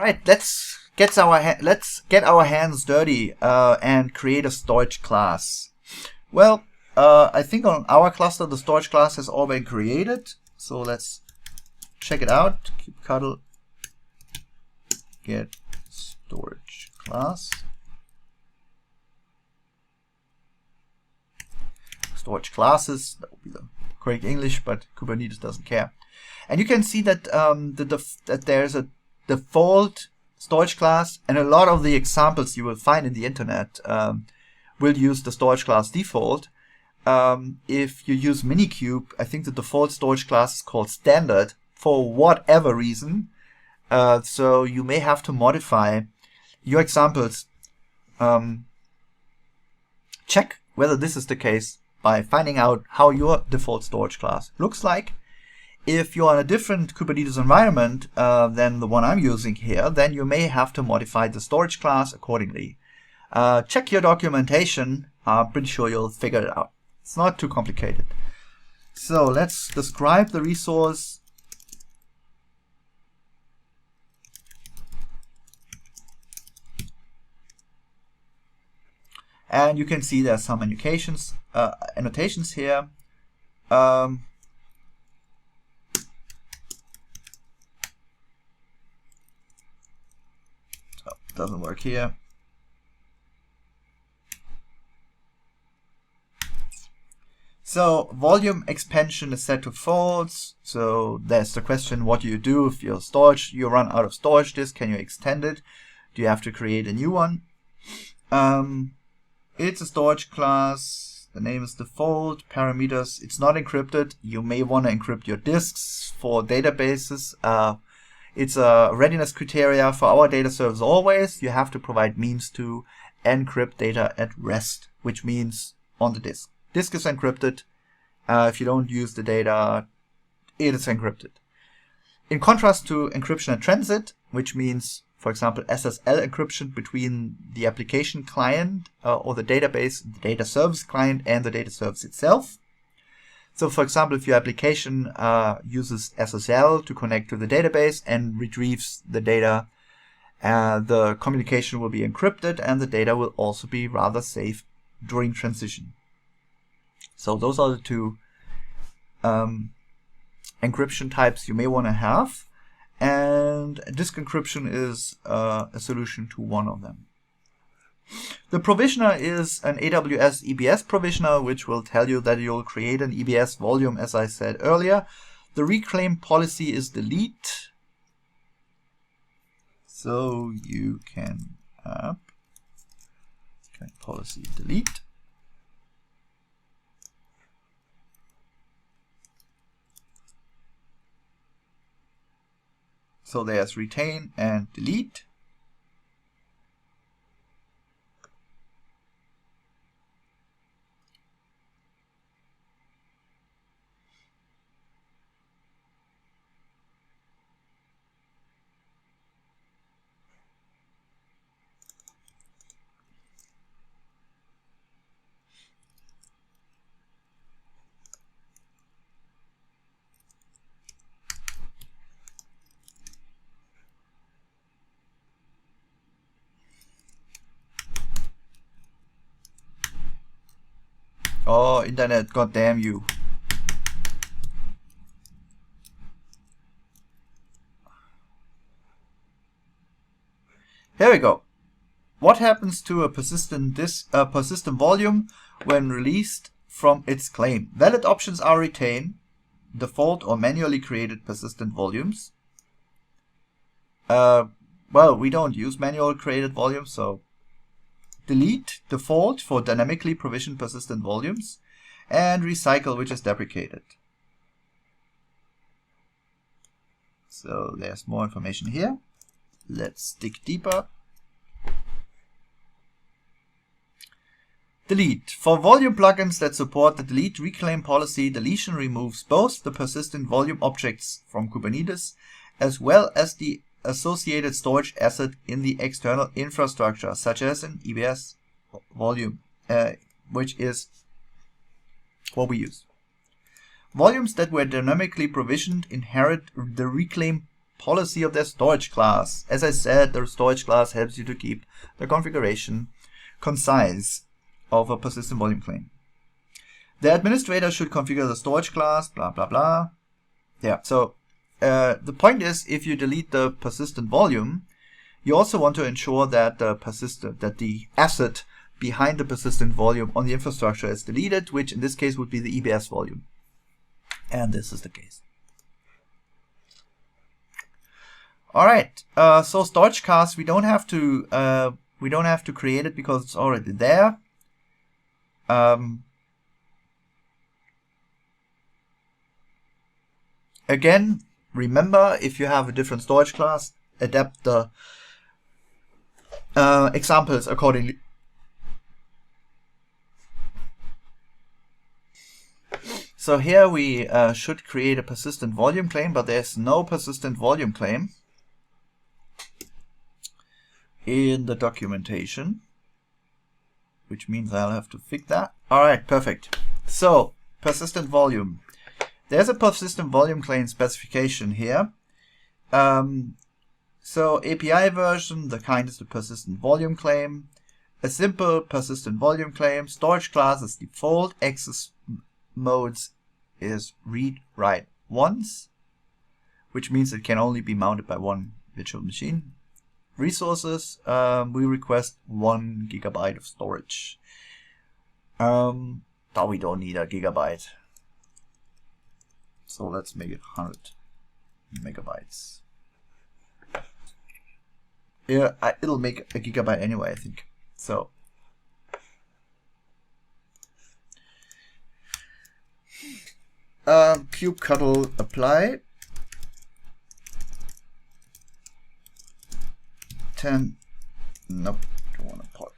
right, let's get our hands dirty and create a storage class. Well, I think on our cluster the storage class has already been created, so let's check it out. Kubectl get storage class. Storage classes, that would be the correct English, but Kubernetes doesn't care. And you can see that that there's a default storage class, and a lot of the examples you will find in the internet will use the storage class default. If you use Minikube, I think the default storage class is called standard for whatever reason. So you may have to modify your examples. Check whether this is the case by finding out how your default storage class looks like. If you're in a different Kubernetes environment than the one I'm using here, then you may have to modify the storage class accordingly. Check your documentation. I'm pretty sure you'll figure it out. It's not too complicated. So let's describe the resource. And you can see there are some annotations here. Doesn't work here. So volume expansion is set to false. So there's the question, what do you do if your storage, you run out of storage disk? Can you extend it? Do you have to create a new one? It's a storage class. The name is default. Parameters, it's not encrypted. You may want to encrypt your disks for databases. It's a readiness criteria for our data service always. You have to provide means to encrypt data at rest, which means on the disk. Disk is encrypted. If you don't use the data, it is encrypted. In contrast to encryption at transit, which means, for example, SSL encryption between the application client or the database, the data service client, and the data service itself. So, for example, if your application uses SSL to connect to the database and retrieves the data, the communication will be encrypted and the data will also be rather safe during transition. So those are the two encryption types you may want to have. And disk encryption is a solution to one of them. The provisioner is an AWS EBS provisioner, which will tell you that you'll create an EBS volume, as I said earlier. The reclaim policy is delete. So you can app policy delete. So there's retain and delete. Oh, internet, goddamn you. Here we go. What happens to a persistent volume when released from its claim? Valid options are retain, default or manually created persistent volumes. Well, we don't use manual created volumes, so delete, default for dynamically provisioned persistent volumes, and recycle, which is deprecated. So there's more information here. Let's dig deeper. Delete. For volume plugins that support the delete reclaim policy, deletion removes both the persistent volume objects from Kubernetes as well as the associated storage asset in the external infrastructure, such as an EBS volume, which is what we use. Volumes that were dynamically provisioned inherit the reclaim policy of their storage class. As I said, the storage class helps you to keep the configuration concise of a persistent volume claim. The administrator should configure the storage class, blah, blah, blah. Yeah, so the point is, if you delete the persistent volume, you also want to ensure that the asset behind the persistent volume on the infrastructure is deleted, which in this case would be the EBS volume. And this is the case. All right. So storage class, we don't have to create it because it's already there. Again, remember, if you have a different storage class, adapt the examples accordingly. So here we should create a persistent volume claim, but there's no persistent volume claim in the documentation, which means I'll have to fix that. All right, perfect. So persistent volume. There's a persistent volume claim specification here. So API version, the kind is the persistent volume claim. A simple persistent volume claim. Storage class is default. Access modes is read, write once, which means it can only be mounted by one virtual machine. Resources, we request 1 GB of storage. But we don't need a gigabyte. So let's make it 100 megabytes. Yeah, it'll make a gigabyte anyway, I think. So kubectl apply 10. Nope, don't want a pod.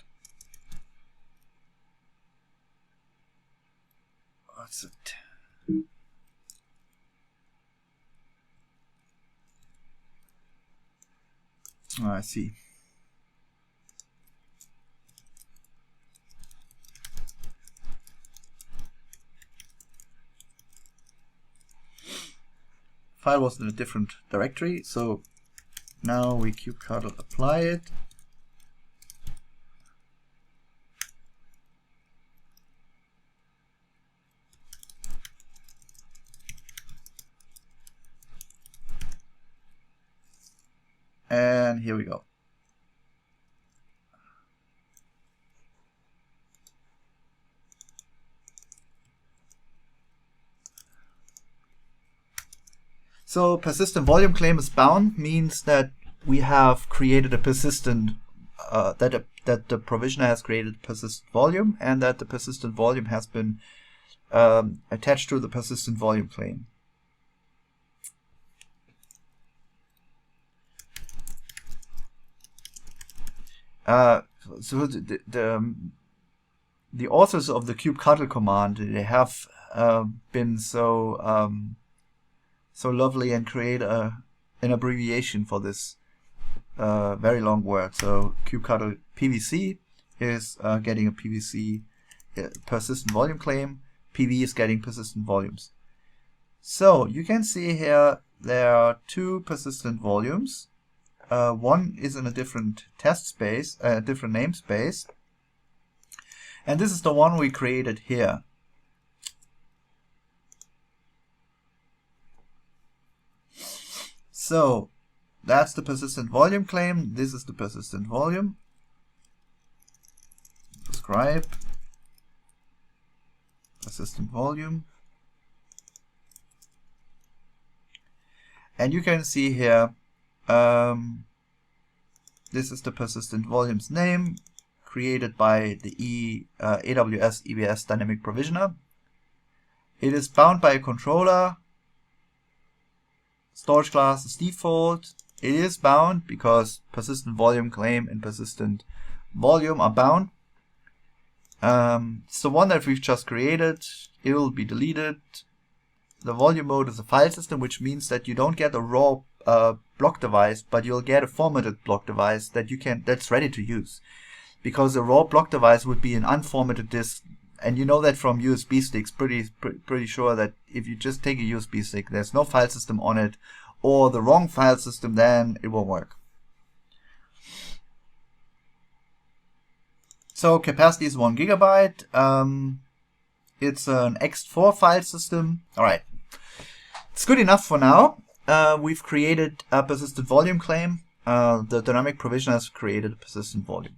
What's it? Oh, I see. File was in a different directory, so now we kubectl apply it. And here we go. So persistent volume claim is bound means that we have created a persistent that the provisioner has created a persistent volume, and that the persistent volume has been attached to the persistent volume claim. So the authors of the kubectl command, they have been so so lovely and create an abbreviation for this very long word. So kubectl PVC is getting a PVC persistent volume claim. PV is getting persistent volumes. So you can see here there are 2 persistent volumes. One is in a different test space, a different namespace, and this is the one we created here. So that's the persistent volume claim. This is the persistent volume. Describe persistent volume, and you can see here. This is the persistent volumes name created by the AWS EBS dynamic provisioner. It is bound by a controller. Storage class is default. It is bound because persistent volume claim and persistent volume are bound. It's the one that we've just created. It will be deleted. The volume mode is a file system, which means that you don't get a raw block device, but you'll get a formatted block device that's ready to use. Because a raw block device would be an unformatted disk, and you know that from USB sticks, pretty sure that if you just take a USB stick, there's no file system on it, or the wrong file system, then it won't work. So capacity is 1 gigabyte. It's an ext4 file system. All right, it's good enough for now. We've created a persistent volume claim. The dynamic provisioner has created a persistent volume.